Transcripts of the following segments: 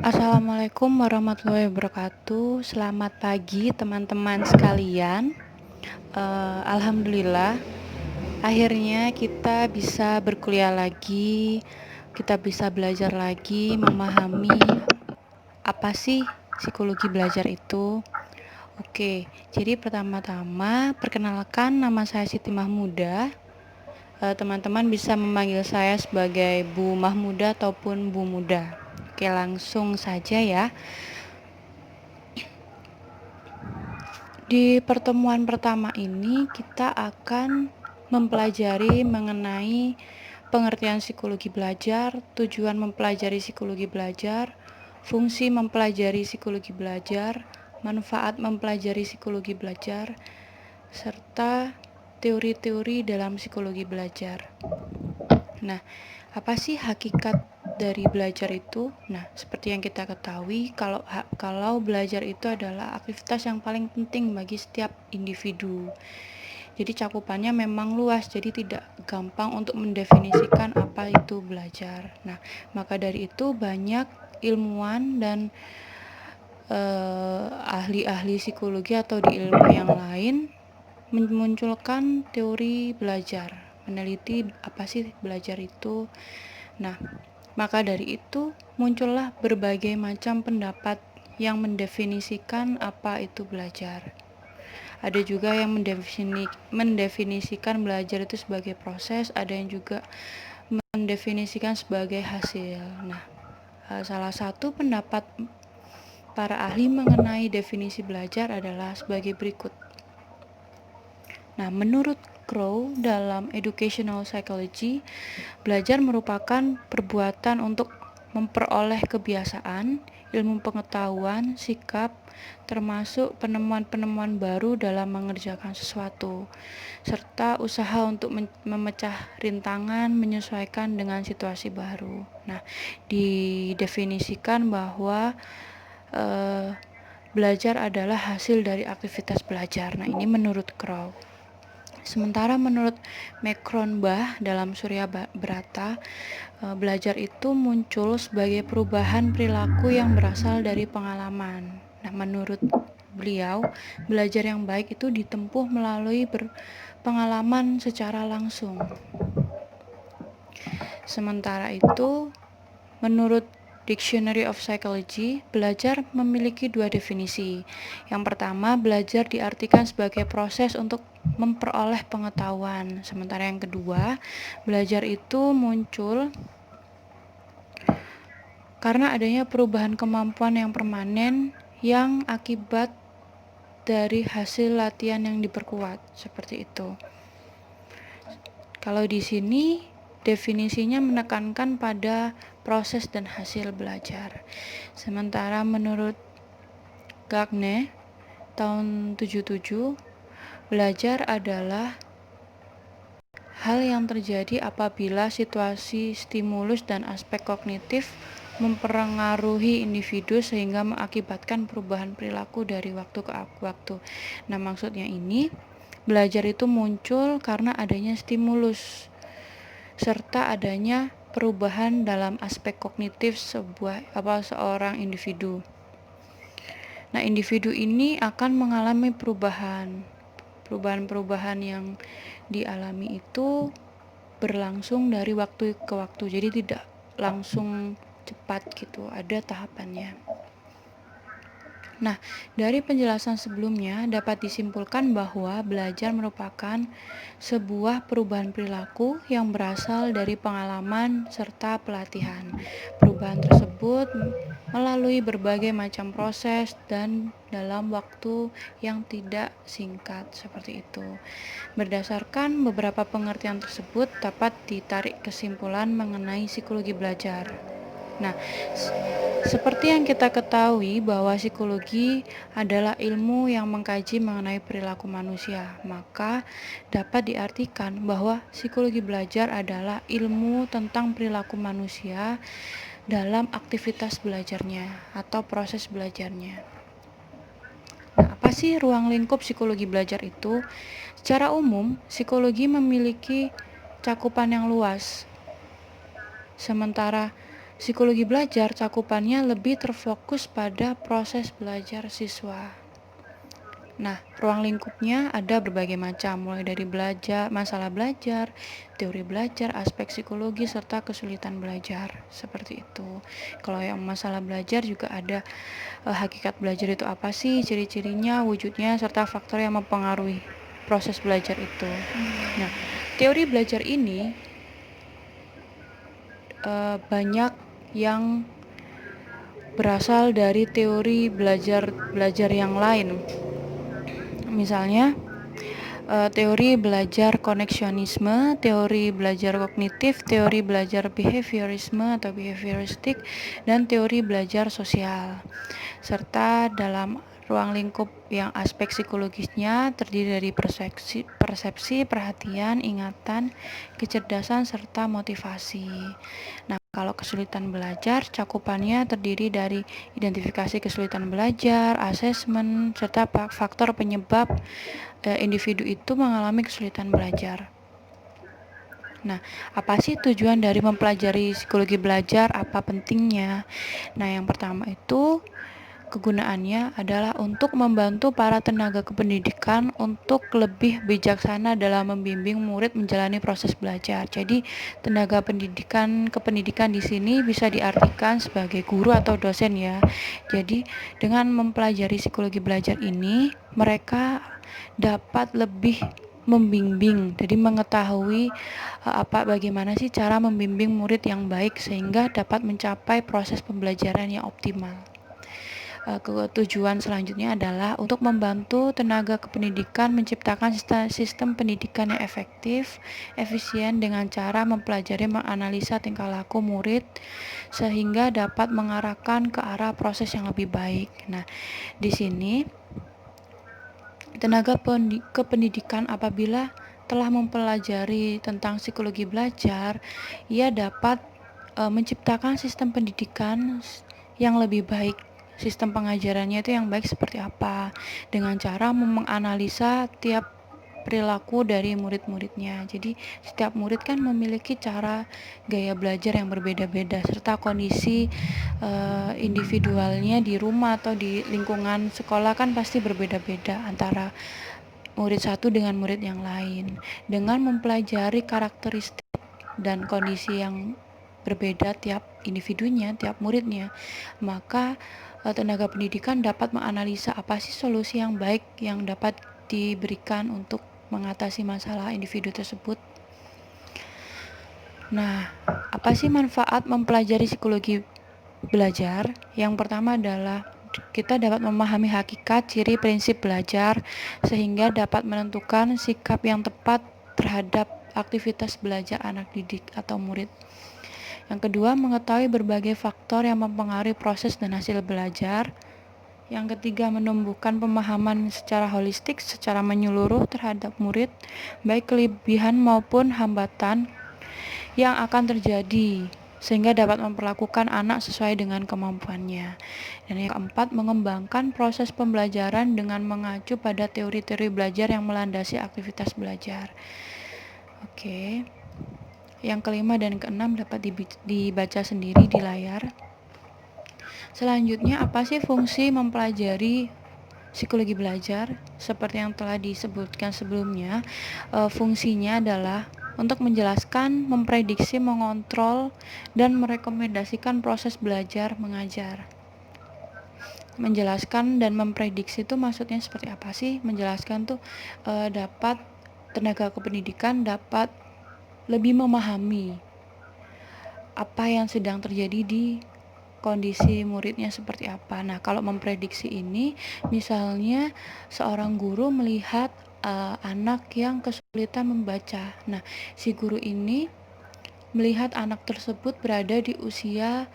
Assalamualaikum warahmatullahi wabarakatuh. Selamat pagi teman-teman sekalian. Alhamdulillah, akhirnya kita bisa berkuliah lagi. Kita bisa belajar lagi, memahami apa sih psikologi belajar itu. Oke, jadi pertama-tama perkenalkan, nama saya Siti Mahmuda. Teman-teman bisa memanggil saya sebagai Bu Mahmuda ataupun Bu Muda. Oke, langsung saja ya. Di pertemuan pertama ini kita akan mempelajari mengenai pengertian psikologi belajar, tujuan mempelajari psikologi belajar, fungsi mempelajari psikologi belajar, manfaat mempelajari psikologi belajar, serta teori-teori dalam psikologi belajar. Nah, apa sih hakikat dari belajar itu? Nah, seperti yang kita ketahui, kalau belajar itu adalah aktivitas yang paling penting bagi setiap individu. Jadi cakupannya memang luas, jadi tidak gampang untuk mendefinisikan apa itu belajar. Nah, maka dari itu banyak ilmuwan dan ahli-ahli psikologi atau di ilmu yang lain memunculkan teori belajar, meneliti apa sih belajar itu. Nah, maka dari itu muncullah berbagai macam pendapat yang mendefinisikan apa itu belajar. Ada juga yang mendefinisikan belajar itu sebagai proses, ada yang juga mendefinisikan sebagai hasil. Nah, salah satu pendapat para ahli mengenai definisi belajar adalah sebagai berikut. Nah, menurut Crow dalam Educational Psychology, belajar merupakan perbuatan untuk memperoleh kebiasaan, ilmu pengetahuan, sikap, termasuk penemuan-penemuan baru dalam mengerjakan sesuatu, serta usaha untuk memecah rintangan, menyesuaikan dengan situasi baru. Nah, didefinisikan bahwa belajar adalah hasil dari aktivitas belajar. Nah, ini menurut Crow. Sementara menurut Mekronbach dalam Surya Brata, belajar itu muncul sebagai perubahan perilaku yang berasal dari pengalaman. Nah, menurut beliau, belajar yang baik itu ditempuh melalui pengalaman secara langsung. Sementara itu, menurut Dictionary of Psychology, belajar memiliki dua definisi. Yang pertama, belajar diartikan sebagai proses untuk memperoleh pengetahuan. Sementara yang kedua, belajar itu muncul karena adanya perubahan kemampuan yang permanen yang akibat dari hasil latihan yang diperkuat. Seperti itu. Kalau di sini definisinya menekankan pada proses dan hasil belajar. Sementara menurut Gagne tahun 77, belajar adalah hal yang terjadi apabila situasi, stimulus, dan aspek kognitif mempengaruhi individu sehingga mengakibatkan perubahan perilaku dari waktu ke waktu. Nah, maksudnya ini belajar itu muncul karena adanya stimulus serta adanya perubahan dalam aspek kognitif seorang individu. Nah, individu ini akan mengalami perubahan yang dialami itu berlangsung dari waktu ke waktu, jadi tidak langsung cepat gitu, ada tahapannya. Nah, dari penjelasan sebelumnya dapat disimpulkan bahwa belajar merupakan sebuah perubahan perilaku yang berasal dari pengalaman serta pelatihan. Perubahan tersebut melalui berbagai macam proses dan dalam waktu yang tidak singkat, seperti itu. Berdasarkan beberapa pengertian tersebut dapat ditarik kesimpulan mengenai psikologi belajar. Nah, seperti yang kita ketahui bahwa psikologi adalah ilmu yang mengkaji mengenai perilaku manusia, maka dapat diartikan bahwa psikologi belajar adalah ilmu tentang perilaku manusia dalam aktivitas belajarnya atau proses belajarnya. Nah, apa sih ruang lingkup psikologi belajar itu? Secara umum, psikologi memiliki cakupan yang luas. Sementara Psikologi belajar cakupannya lebih terfokus pada proses belajar siswa. Nah, ruang lingkupnya ada berbagai macam, mulai dari masalah belajar, teori belajar, aspek psikologi, serta kesulitan belajar. Seperti itu. Kalau yang masalah belajar juga ada hakikat belajar itu apa sih, ciri-cirinya, wujudnya, serta faktor yang mempengaruhi proses belajar itu. Nah, teori belajar ini banyak yang berasal dari teori belajar yang lain. Misalnya teori belajar koneksionisme, teori belajar kognitif, teori belajar behaviorisme atau behavioristik, dan teori belajar sosial. Serta dalam ruang lingkup yang aspek psikologisnya terdiri dari persepsi, perhatian, ingatan, kecerdasan, serta motivasi. Nah, kalau kesulitan belajar, cakupannya terdiri dari identifikasi kesulitan belajar, asesmen, serta faktor penyebab individu itu mengalami kesulitan belajar. Nah, apa sih tujuan dari mempelajari psikologi belajar? Apa pentingnya? Nah, yang pertama itu kegunaannya adalah untuk membantu para tenaga kependidikan untuk lebih bijaksana dalam membimbing murid menjalani proses belajar. Jadi, tenaga kependidikan di sini bisa diartikan sebagai guru atau dosen ya. Jadi, dengan mempelajari psikologi belajar ini, mereka dapat lebih membimbing, jadi mengetahui bagaimana sih cara membimbing murid yang baik sehingga dapat mencapai proses pembelajaran yang optimal. Tujuan selanjutnya adalah untuk membantu tenaga kependidikan menciptakan sistem pendidikan yang efektif, efisien dengan cara mempelajari menganalisa tingkah laku murid sehingga dapat mengarahkan ke arah proses yang lebih baik. Nah, di sini tenaga kependidikan apabila telah mempelajari tentang psikologi belajar, ia dapat menciptakan sistem pendidikan yang lebih baik. Sistem pengajarannya itu yang baik seperti apa? Dengan cara menganalisa tiap perilaku dari murid-muridnya. Jadi setiap murid kan memiliki cara gaya belajar yang berbeda-beda serta kondisi individualnya di rumah atau di lingkungan sekolah kan pasti berbeda-beda antara murid satu dengan murid yang lain. Dengan mempelajari karakteristik dan kondisi yang berbeda tiap individunya, tiap muridnya, maka tenaga pendidikan dapat menganalisa apa sih solusi yang baik yang dapat diberikan untuk mengatasi masalah individu tersebut. Nah, apa sih manfaat mempelajari psikologi belajar? Yang pertama adalah kita dapat memahami hakikat, ciri, prinsip belajar sehingga dapat menentukan sikap yang tepat terhadap aktivitas belajar anak didik atau murid. Yang kedua, mengetahui berbagai faktor yang mempengaruhi proses dan hasil belajar. Yang ketiga, menumbuhkan pemahaman secara holistik, secara menyeluruh terhadap murid, baik kelebihan maupun hambatan yang akan terjadi, sehingga dapat memperlakukan anak sesuai dengan kemampuannya. Dan yang keempat, mengembangkan proses pembelajaran dengan mengacu pada teori-teori belajar yang melandasi aktivitas belajar. Oke. Yang kelima dan keenam dapat dibaca sendiri di layar. Selanjutnya, apa sih fungsi mempelajari psikologi belajar? Seperti yang telah disebutkan sebelumnya, fungsinya adalah untuk menjelaskan, memprediksi, mengontrol, dan merekomendasikan proses belajar mengajar. Menjelaskan dan memprediksi itu maksudnya seperti apa sih? Menjelaskan tuh dapat tenaga kependidikan dapat lebih memahami apa yang sedang terjadi di kondisi muridnya seperti apa. Nah, kalau memprediksi ini, misalnya seorang guru melihat anak yang kesulitan membaca. Nah, si guru ini melihat anak tersebut berada di usia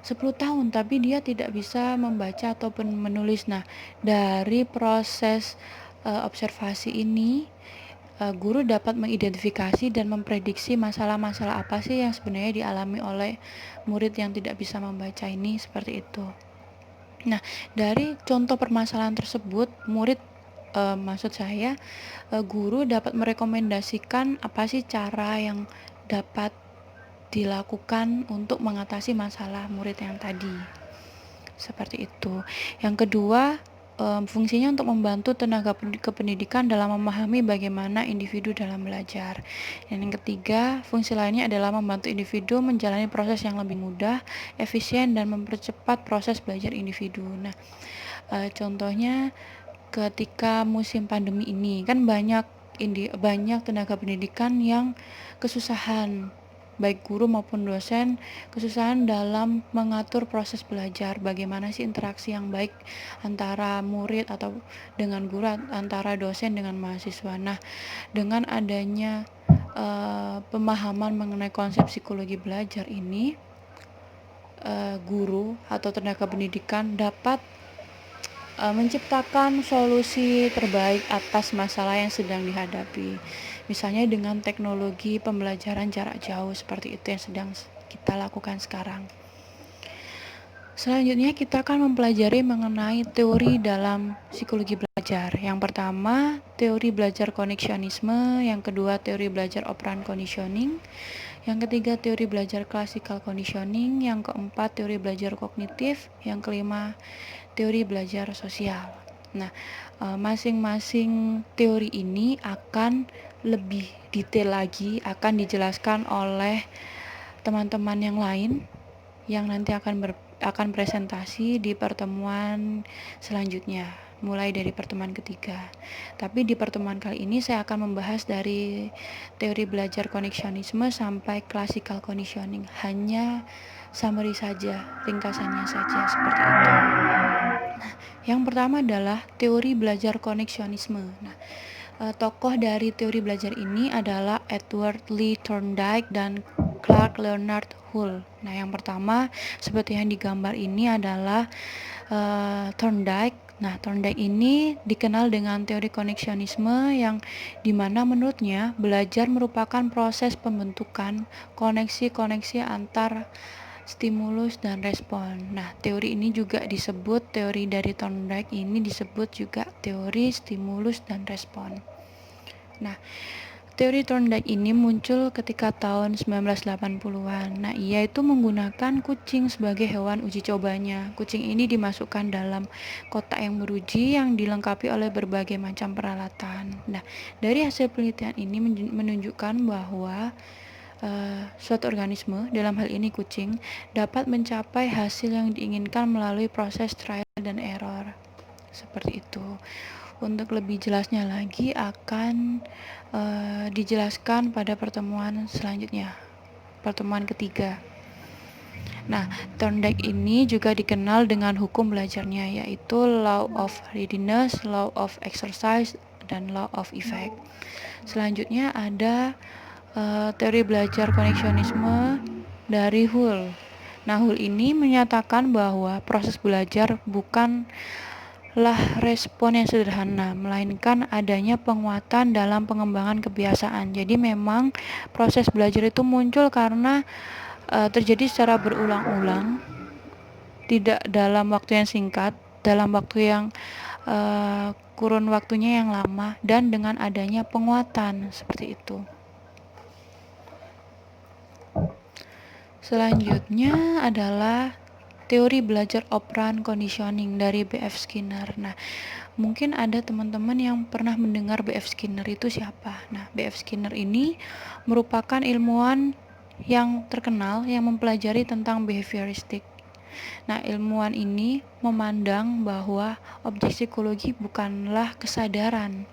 10 tahun, tapi dia tidak bisa membaca ataupun menulis. Nah, dari proses observasi ini, guru dapat mengidentifikasi dan memprediksi masalah-masalah apa sih yang sebenarnya dialami oleh murid yang tidak bisa membaca ini, seperti itu. Nah, dari contoh permasalahan tersebut, guru dapat merekomendasikan apa sih cara yang dapat dilakukan untuk mengatasi masalah murid yang tadi. Seperti itu. Yang kedua, fungsinya untuk membantu tenaga kependidikan dalam memahami bagaimana individu dalam belajar. Dan yang ketiga, fungsi lainnya adalah membantu individu menjalani proses yang lebih mudah, efisien, dan mempercepat proses belajar individu. Nah, contohnya ketika musim pandemi ini kan banyak tenaga pendidikan yang kesusahan, baik guru maupun dosen, kesusahan dalam mengatur proses belajar. Bagaimana sih interaksi yang baik antara murid atau dengan guru, antara dosen dengan mahasiswa. Nah, dengan adanya pemahaman mengenai konsep psikologi belajar ini, guru atau tenaga pendidikan dapat menciptakan solusi terbaik atas masalah yang sedang dihadapi. Misalnya dengan teknologi pembelajaran jarak jauh seperti itu yang sedang kita lakukan sekarang. Selanjutnya kita akan mempelajari mengenai teori dalam psikologi belajar. Yang pertama, teori belajar koneksionisme, yang kedua teori belajar operan conditioning, yang ketiga teori belajar classical conditioning, yang keempat teori belajar kognitif, yang kelima teori belajar sosial. Nah, masing-masing teori ini akan lebih detail lagi, akan dijelaskan oleh teman-teman yang lain yang nanti akan presentasi di pertemuan selanjutnya, mulai dari pertemuan ketiga. Tapi di pertemuan kali ini saya akan membahas dari teori belajar koneksionisme sampai classical conditioning, hanya summary saja, ringkasannya saja seperti itu. Yang pertama adalah teori belajar koneksionisme. Nah, tokoh dari teori belajar ini adalah Edward Lee Thorndike dan Clark Leonard Hull. Nah, yang pertama seperti yang digambar ini adalah Thorndike. Nah, Thorndike ini dikenal dengan teori koneksionisme yang dimana menurutnya belajar merupakan proses pembentukan koneksi-koneksi antar stimulus dan respon. Nah, teori ini juga disebut, teori dari Thorndike ini disebut juga teori stimulus dan respon. Nah, teori Thorndike ini muncul ketika tahun 1980-an. Nah, ia itu menggunakan kucing sebagai hewan uji cobanya. Kucing ini dimasukkan dalam kotak yang beruji yang dilengkapi oleh berbagai macam peralatan. Nah, dari hasil penelitian ini menunjukkan bahwa suatu organisme, dalam hal ini kucing, dapat mencapai hasil yang diinginkan melalui proses trial dan error. Seperti itu. Untuk lebih jelasnya lagi akan dijelaskan pada pertemuan selanjutnya, pertemuan ketiga. Nah, Thorndike ini juga dikenal dengan hukum belajarnya, yaitu law of readiness, law of exercise, dan law of effect. Selanjutnya ada teori belajar koneksionisme dari Hull. Nah, Hull ini menyatakan bahwa proses belajar bukanlah respon yang sederhana, melainkan adanya penguatan dalam pengembangan kebiasaan. Jadi memang proses belajar itu muncul karena terjadi secara berulang-ulang, tidak dalam waktu yang singkat, dalam waktu yang kurun waktunya yang lama, dan dengan adanya penguatan seperti itu. Selanjutnya adalah teori belajar operan conditioning dari B.F. Skinner. Nah, mungkin ada teman-teman yang pernah mendengar B.F. Skinner itu siapa. Nah, B.F. Skinner ini merupakan ilmuwan yang terkenal yang mempelajari tentang behavioristik. Nah, ilmuwan ini memandang bahwa objek psikologi bukanlah kesadaran,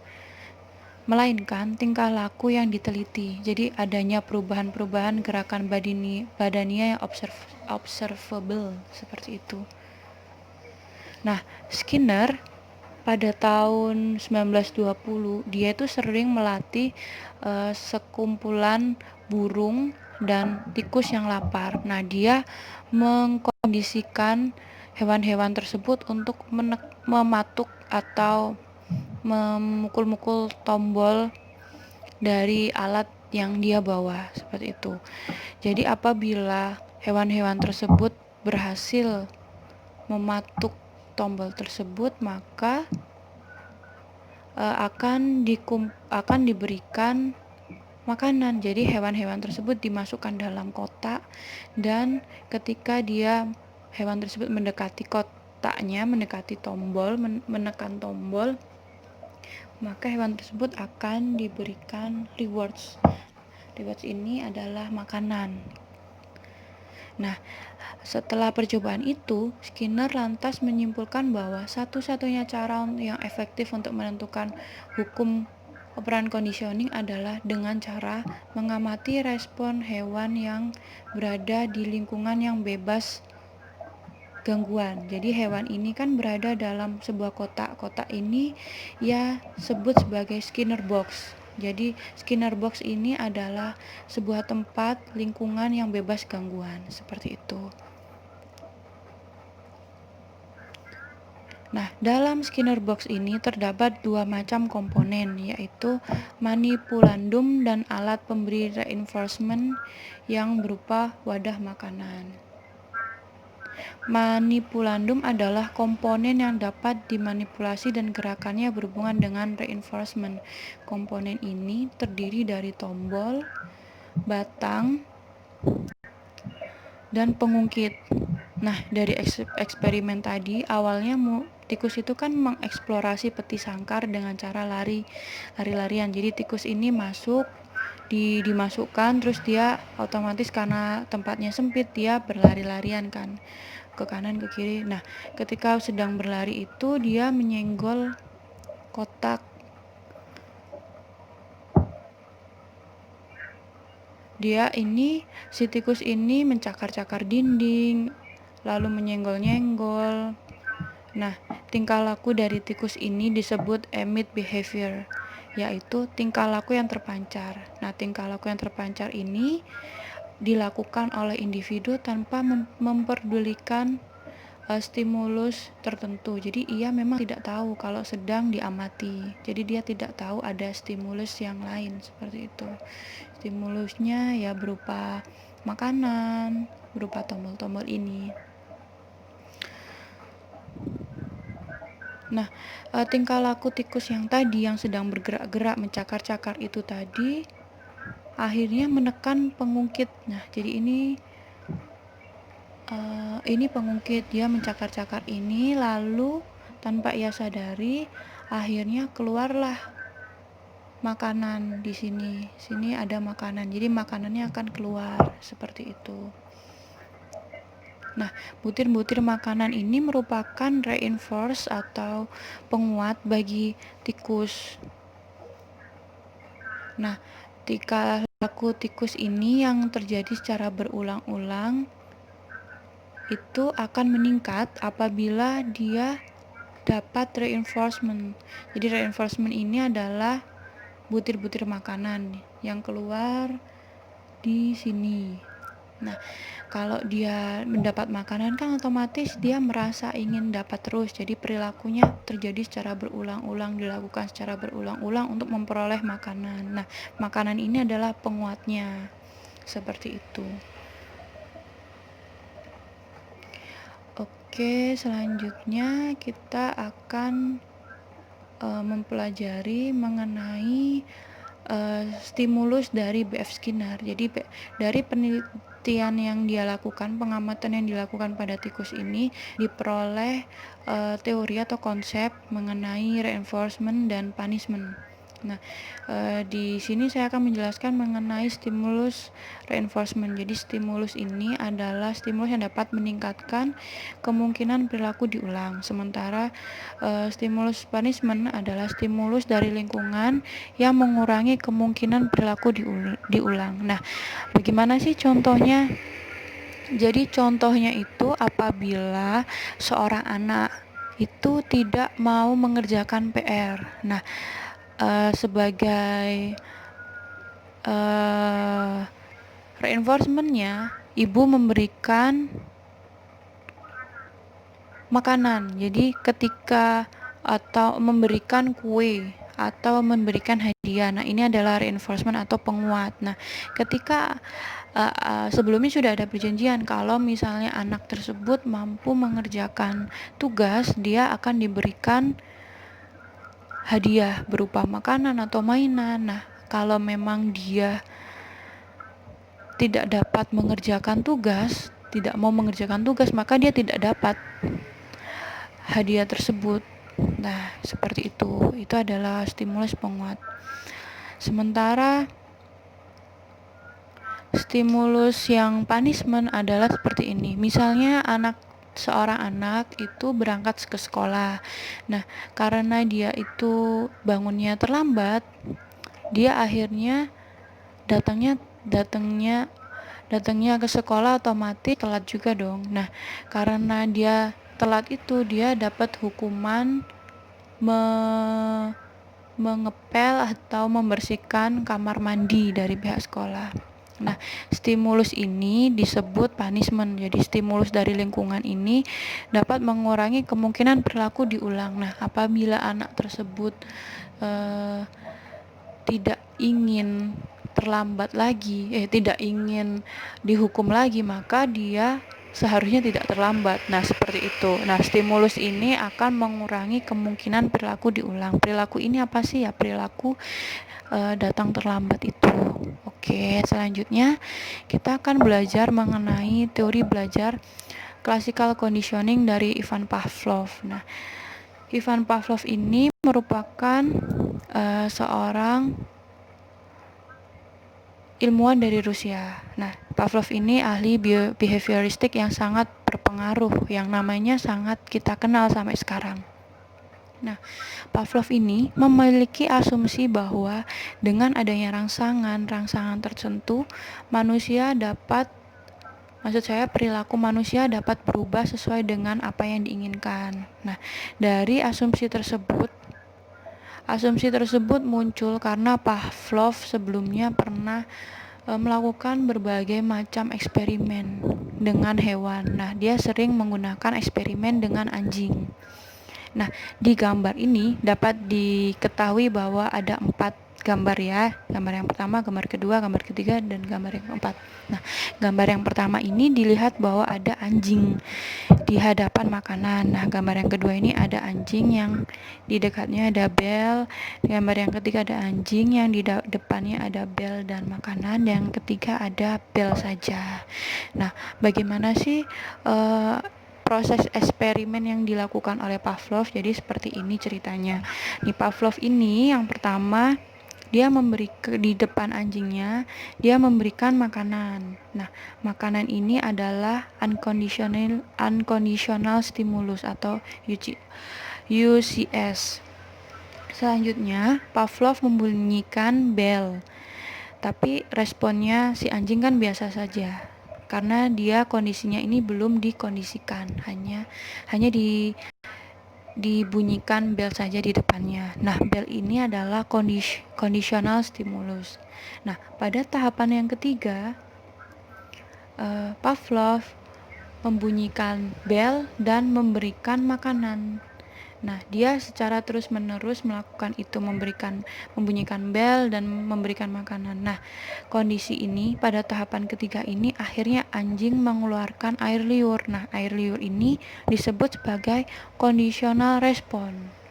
melainkan tingkah laku yang diteliti. Jadi adanya perubahan-perubahan gerakan badania yang observable seperti itu. Nah, Skinner pada tahun 1920 dia itu sering melatih sekumpulan burung dan tikus yang lapar. Nah, dia mengkondisikan hewan-hewan tersebut untuk mematuk atau memukul-mukul tombol dari alat yang dia bawa seperti itu. Jadi apabila hewan-hewan tersebut berhasil mematuk tombol tersebut, maka akan diberikan makanan. Jadi hewan-hewan tersebut dimasukkan dalam kotak, dan ketika hewan tersebut mendekati kotaknya, mendekati tombol, menekan tombol, maka hewan tersebut akan diberikan rewards. Rewards ini adalah makanan. Nah, setelah percobaan itu, Skinner lantas menyimpulkan bahwa satu-satunya cara yang efektif untuk menentukan hukum operan conditioning adalah dengan cara mengamati respon hewan yang berada di lingkungan yang bebas gangguan. Jadi hewan ini kan berada dalam sebuah kotak. Kotak ini ya sebut sebagai Skinner box. Jadi Skinner box ini adalah sebuah tempat lingkungan yang bebas gangguan, seperti itu. Nah, dalam Skinner box ini terdapat dua macam komponen, yaitu manipulandum dan alat pemberi reinforcement yang berupa wadah makanan. Manipulandum adalah komponen yang dapat dimanipulasi dan gerakannya berhubungan dengan reinforcement. Komponen ini terdiri dari tombol, batang, dan pengungkit. Nah, dari eksperimen tadi, awalnya tikus itu kan mengeksplorasi peti sangkar dengan cara lari-larian. Jadi tikus ini dimasukkan, terus dia otomatis karena tempatnya sempit, dia berlari-larian kan ke kanan ke kiri. Nah, ketika sedang berlari itu dia menyenggol kotak. Si tikus ini mencakar-cakar dinding, lalu menyenggol-nyenggol. Nah, tingkah laku dari tikus ini disebut emit behavior, yaitu tingkah laku yang terpancar. Nah, tingkah laku yang terpancar ini dilakukan oleh individu tanpa memperdulikan stimulus tertentu. Jadi ia memang tidak tahu kalau sedang diamati. Jadi dia tidak tahu ada stimulus yang lain, seperti itu. Stimulusnya ya berupa makanan, berupa tombol-tombol ini. Nah, tingkah laku tikus yang tadi yang sedang bergerak-gerak mencakar-cakar itu tadi akhirnya menekan pengungkit. Nah, jadi ini pengungkit, dia mencakar-cakar ini, lalu tanpa ia sadari akhirnya keluarlah makanan di sini. Sini ada makanan. Jadi makanannya akan keluar seperti itu. Nah, butir-butir makanan ini merupakan reinforce atau penguat bagi tikus. Nah, tingkah laku tikus ini yang terjadi secara berulang-ulang itu akan meningkat apabila dia dapat reinforcement. Jadi reinforcement ini adalah butir-butir makanan yang keluar di sini. Nah, kalau dia mendapat makanan kan otomatis dia merasa ingin dapat terus. Jadi perilakunya terjadi secara berulang-ulang, dilakukan secara berulang-ulang untuk memperoleh makanan. Nah, makanan ini adalah penguatnya. Seperti itu. Oke, selanjutnya kita akan mempelajari mengenai stimulus dari B.F. Skinner. Jadi dari penelitian yang dia lakukan, pengamatan yang dilakukan pada tikus ini, diperoleh teori atau konsep mengenai reinforcement dan punishment. Nah, di sini saya akan menjelaskan mengenai stimulus reinforcement. Jadi stimulus ini adalah stimulus yang dapat meningkatkan kemungkinan perilaku diulang. Sementara stimulus punishment adalah stimulus dari lingkungan yang mengurangi kemungkinan perilaku diulang. Nah, bagaimana sih contohnya? Jadi contohnya itu apabila seorang anak itu tidak mau mengerjakan PR. Nah, sebagai reinforcementnya, ibu memberikan makanan. Jadi ketika atau memberikan kue atau memberikan hadiah. Nah, ini adalah reinforcement atau penguat. Nah, ketika sebelumnya sudah ada perjanjian kalau misalnya anak tersebut mampu mengerjakan tugas, dia akan diberikan hadiah berupa makanan atau mainan. Nah, Kalau memang dia tidak dapat mengerjakan tugas, tidak mau mengerjakan tugas, maka dia tidak dapat hadiah tersebut. Nah, seperti itu. Itu adalah stimulus penguat. Sementara stimulus yang punishment adalah seperti ini. Misalnya seorang anak itu berangkat ke sekolah. Nah, karena dia itu bangunnya terlambat, dia akhirnya datangnya datangnya datangnya ke sekolah otomatis telat juga dong. Nah, karena dia telat itu dia dapat hukuman mengepel atau membersihkan kamar mandi dari pihak sekolah. Nah, stimulus ini disebut punishment. Jadi stimulus dari lingkungan ini dapat mengurangi kemungkinan perilaku diulang. Nah, apabila anak tersebut tidak ingin terlambat lagi, tidak ingin dihukum lagi, maka dia seharusnya tidak terlambat. Nah, seperti itu. Nah, stimulus ini akan mengurangi kemungkinan perilaku diulang. Perilaku ini apa sih ya? Perilaku datang terlambat itu. Oke, selanjutnya kita akan belajar mengenai teori belajar classical conditioning dari Ivan Pavlov. Nah, Ivan Pavlov ini merupakan seorang ilmuwan dari Rusia. Nah, Pavlov ini ahli behavioristik yang sangat berpengaruh, yang namanya sangat kita kenal sampai sekarang. Nah, Pavlov ini memiliki asumsi bahwa dengan adanya rangsangan tertentu, perilaku manusia dapat berubah sesuai dengan apa yang diinginkan. Nah, dari asumsi tersebut muncul karena Pavlov sebelumnya pernah melakukan berbagai macam eksperimen dengan hewan. Nah, dia sering menggunakan eksperimen dengan anjing. Nah, di gambar ini dapat diketahui bahwa ada 4 gambar ya. Gambar yang pertama, gambar kedua, gambar ketiga, dan gambar yang keempat. Nah, gambar yang pertama ini dilihat bahwa ada anjing di hadapan makanan. Nah, gambar yang kedua ini ada anjing yang di dekatnya ada bel. Gambar yang ketiga ada anjing yang di depannya ada bel dan makanan. Yang ketiga ada bel saja. Nah, bagaimana sih proses eksperimen yang dilakukan oleh Pavlov? Jadi seperti ini ceritanya. Di Pavlov ini yang pertama dia di depan anjingnya dia memberikan makanan. Nah, makanan ini adalah unconditional stimulus atau UCS. Selanjutnya Pavlov membunyikan bel, tapi responnya si anjing kan biasa saja karena dia kondisinya ini belum dikondisikan, hanya dibunyikan bel saja di depannya. Nah, bel ini adalah conditional stimulus. Nah, pada tahapan yang ketiga, Pavlov membunyikan bel dan memberikan makanan. Nah, dia secara terus-menerus melakukan itu, membunyikan bel dan memberikan makanan. Nah, kondisi ini pada tahapan ketiga ini akhirnya anjing mengeluarkan air liur. Nah, air liur ini disebut sebagai conditional response.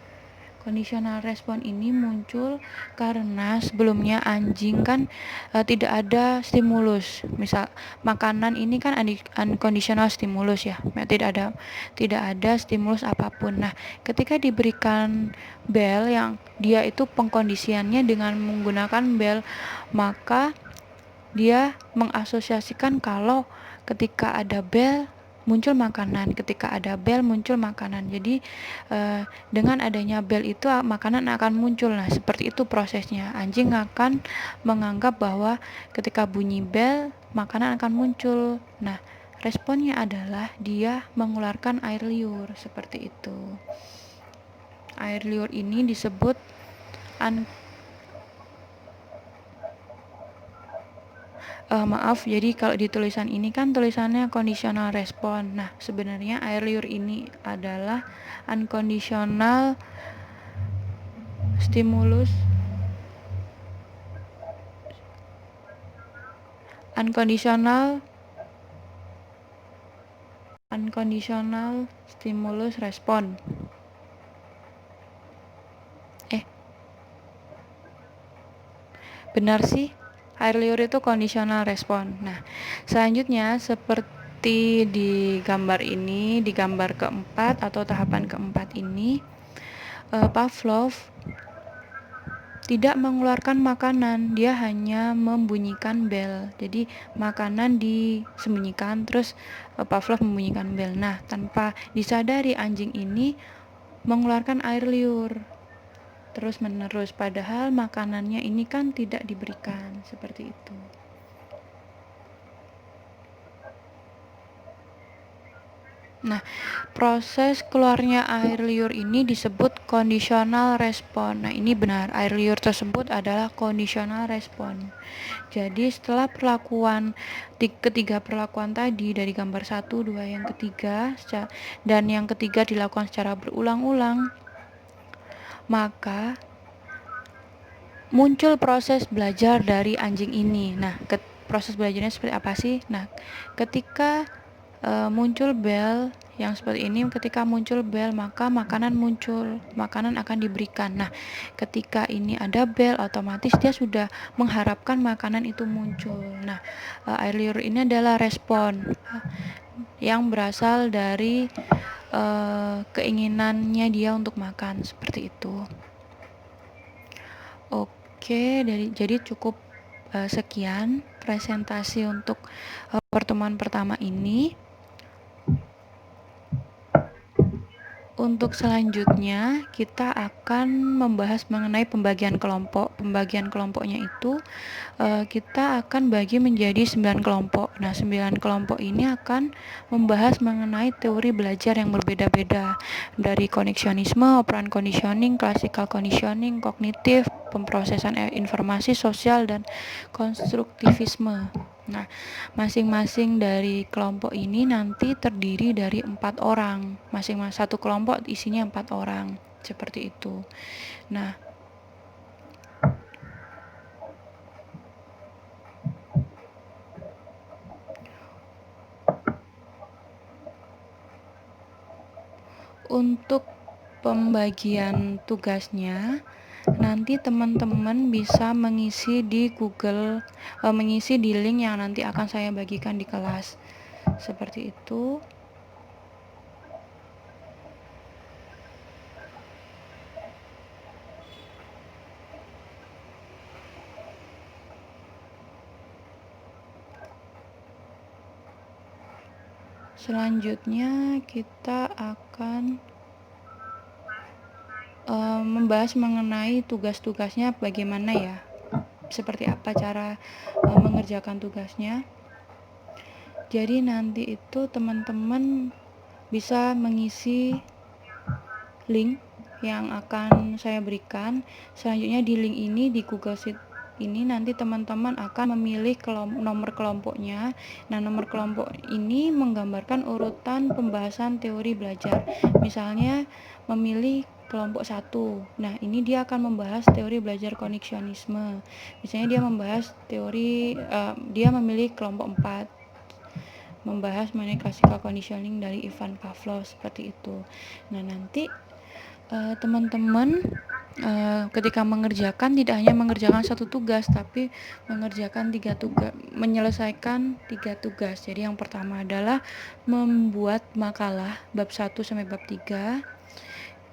Conditional response ini muncul karena sebelumnya anjing kan tidak ada stimulus. Misal makanan ini kan unconditional stimulus ya, tidak ada stimulus apapun. Nah, ketika diberikan bel yang dia itu pengkondisiannya dengan menggunakan bel, maka dia mengasosiasikan kalau ketika ada bel muncul makanan, ketika ada bel muncul makanan. Jadi dengan adanya bel itu makanan akan muncul. Nah, seperti itu prosesnya. Anjing akan menganggap bahwa ketika bunyi bel makanan akan muncul. Nah, responnya adalah dia mengeluarkan air liur seperti itu. Air liur ini disebut jadi kalau di tulisan ini kan tulisannya conditional response. Nah, sebenarnya air liur ini adalah unconditional stimulus, unconditional stimulus response. benar sih air liur itu conditional respon. Nah, selanjutnya seperti di gambar ini, di gambar keempat atau tahapan keempat ini, Pavlov tidak mengeluarkan makanan, dia hanya membunyikan bel. Jadi makanan disembunyikan, terus Pavlov membunyikan bel. Nah, tanpa disadari anjing ini mengeluarkan air liur terus menerus, padahal makanannya ini kan tidak diberikan, seperti itu. Nah, proses keluarnya air liur ini disebut conditional respon. Nah, ini benar, air liur tersebut adalah conditional respon. Jadi setelah ketiga perlakuan tadi dari gambar 1, 2, yang ketiga dan yang ketiga dilakukan secara berulang-ulang, maka muncul proses belajar dari anjing ini. Nah, proses belajarnya seperti apa sih? Nah, ketika muncul bel yang seperti ini, ketika muncul bel maka makanan muncul, makanan akan diberikan. Nah, ketika ini ada bel, otomatis dia sudah mengharapkan makanan itu muncul. Nah, air liur ini adalah respon yang berasal dari keinginannya dia untuk makan, seperti itu. Oke, jadi cukup sekian presentasi untuk pertemuan pertama ini. Untuk selanjutnya kita akan membahas mengenai pembagian kelompok. Pembagian kelompoknya itu kita akan bagi menjadi 9 kelompok. Nah, 9 kelompok ini akan membahas mengenai teori belajar yang berbeda-beda, dari koneksionisme, operant conditioning, classical conditioning, kognitif, pemrosesan informasi, sosial, dan konstruktivisme. Nah, masing-masing dari kelompok ini nanti terdiri dari 4 orang. Masing-masing satu kelompok isinya 4 orang, seperti itu. Nah, untuk pembagian tugasnya nanti teman-teman bisa mengisi di Google, mengisi di link yang nanti akan saya bagikan di kelas, seperti itu. Selanjutnya kita akan membahas mengenai tugas-tugasnya bagaimana ya, seperti apa cara mengerjakan tugasnya. Jadi nanti itu teman-teman bisa mengisi link yang akan saya berikan. Selanjutnya di link ini, di Google Sheet ini, nanti teman-teman akan memilih nomor kelompoknya. Nah, nomor kelompok ini menggambarkan urutan pembahasan teori belajar. Misalnya memilih kelompok 1. Nah, ini dia akan membahas teori belajar koneksionisme. Misalnya dia membahas teori, dia memilih kelompok 4, membahas mengenai classical conditioning dari Ivan Pavlov, seperti itu. Nah, nanti teman-teman ketika mengerjakan tidak hanya mengerjakan satu tugas, tapi mengerjakan 3 tugas, menyelesaikan 3 tugas. Jadi yang pertama adalah membuat makalah bab 1 sampai bab 3.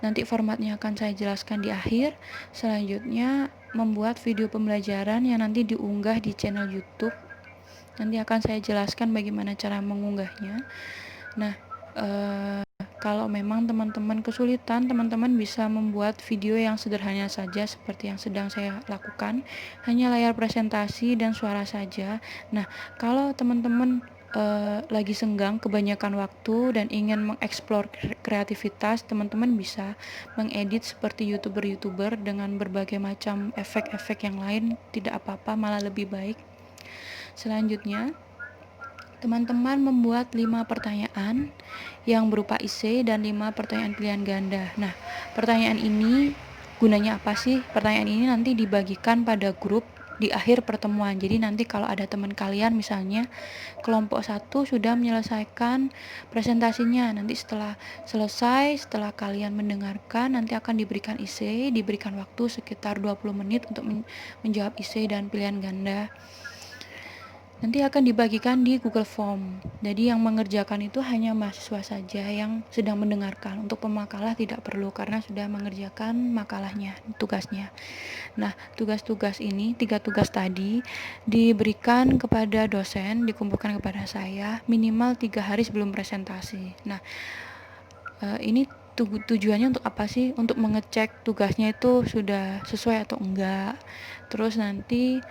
Nanti formatnya akan saya jelaskan di akhir. Selanjutnya membuat video pembelajaran yang nanti diunggah di channel YouTube. Nanti akan saya jelaskan bagaimana cara mengunggahnya. Nah, kalau memang teman-teman kesulitan, teman-teman bisa membuat video yang sederhana saja seperti yang sedang saya lakukan, hanya layar presentasi dan suara saja. Nah, kalau teman-teman lagi senggang, kebanyakan waktu, dan ingin mengeksplor kreativitas, teman-teman bisa mengedit seperti youtuber-youtuber dengan berbagai macam efek-efek yang lain. Tidak apa-apa, malah lebih baik. Selanjutnya, teman-teman membuat 5 pertanyaan yang berupa essay dan 5 pertanyaan pilihan ganda. Nah, pertanyaan ini gunanya apa sih? Pertanyaan ini nanti dibagikan pada grup di akhir pertemuan. Jadi nanti kalau ada teman kalian misalnya kelompok 1 sudah menyelesaikan presentasinya, nanti setelah selesai, setelah kalian mendengarkan, nanti akan diberikan essay, diberikan waktu sekitar 20 menit untuk menjawab essay dan pilihan ganda. Nanti akan dibagikan di Google Form. Jadi yang mengerjakan itu hanya mahasiswa saja yang sedang mendengarkan. Untuk pemakalah tidak perlu karena sudah mengerjakan makalahnya, tugasnya. Nah, tugas-tugas ini, 3 tugas tadi diberikan kepada dosen, dikumpulkan kepada saya minimal 3 hari sebelum presentasi. Nah, ini tujuannya untuk apa sih? Untuk mengecek tugasnya itu sudah sesuai atau enggak. Terus nanti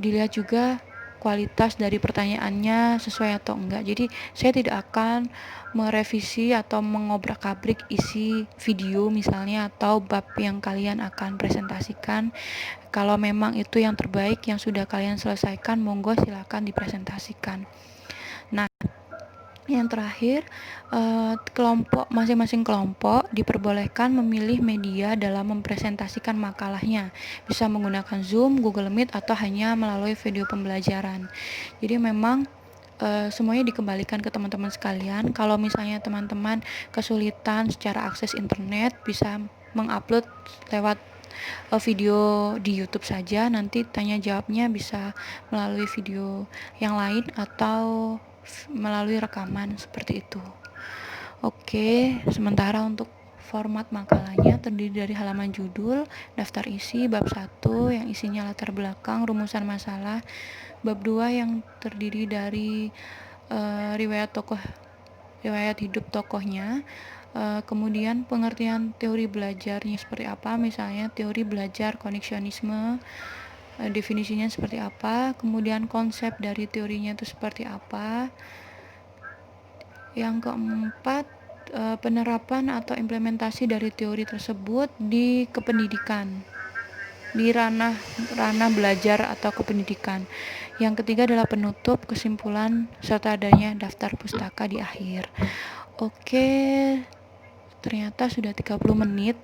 dilihat juga kualitas dari pertanyaannya sesuai atau enggak. Jadi saya tidak akan merevisi atau mengobrak-abrik isi video misalnya atau bab yang kalian akan presentasikan. Kalau memang itu yang terbaik yang sudah kalian selesaikan, monggo silakan dipresentasikan. Nah, yang terakhir, masing-masing kelompok diperbolehkan memilih media dalam mempresentasikan makalahnya. Bisa menggunakan Zoom, Google Meet, atau hanya melalui video pembelajaran. Jadi memang semuanya dikembalikan ke teman-teman sekalian. Kalau misalnya teman-teman kesulitan secara akses internet, bisa mengupload lewat video di YouTube saja. Nanti tanya jawabnya bisa melalui video yang lain atau melalui rekaman seperti itu. Oke, sementara untuk format makalahnya terdiri dari halaman judul, daftar isi, bab 1 yang isinya latar belakang, rumusan masalah, bab 2 yang terdiri dari riwayat hidup tokohnya, kemudian pengertian teori belajarnya seperti apa, misalnya teori belajar koneksionisme, definisinya seperti apa, kemudian konsep dari teorinya itu seperti apa. Yang keempat, penerapan atau implementasi dari teori tersebut di kependidikan, di ranah belajar atau kependidikan. Yang ketiga adalah penutup, kesimpulan, serta adanya daftar pustaka di akhir. Oke, ternyata sudah 30 menit.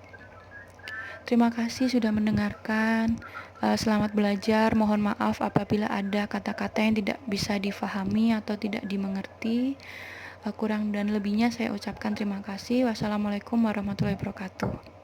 Terima kasih sudah mendengarkan. Selamat belajar. Mohon maaf apabila ada kata-kata yang tidak bisa difahami atau tidak dimengerti. Kurang dan lebihnya saya ucapkan terima kasih. Wassalamualaikum warahmatullahi wabarakatuh.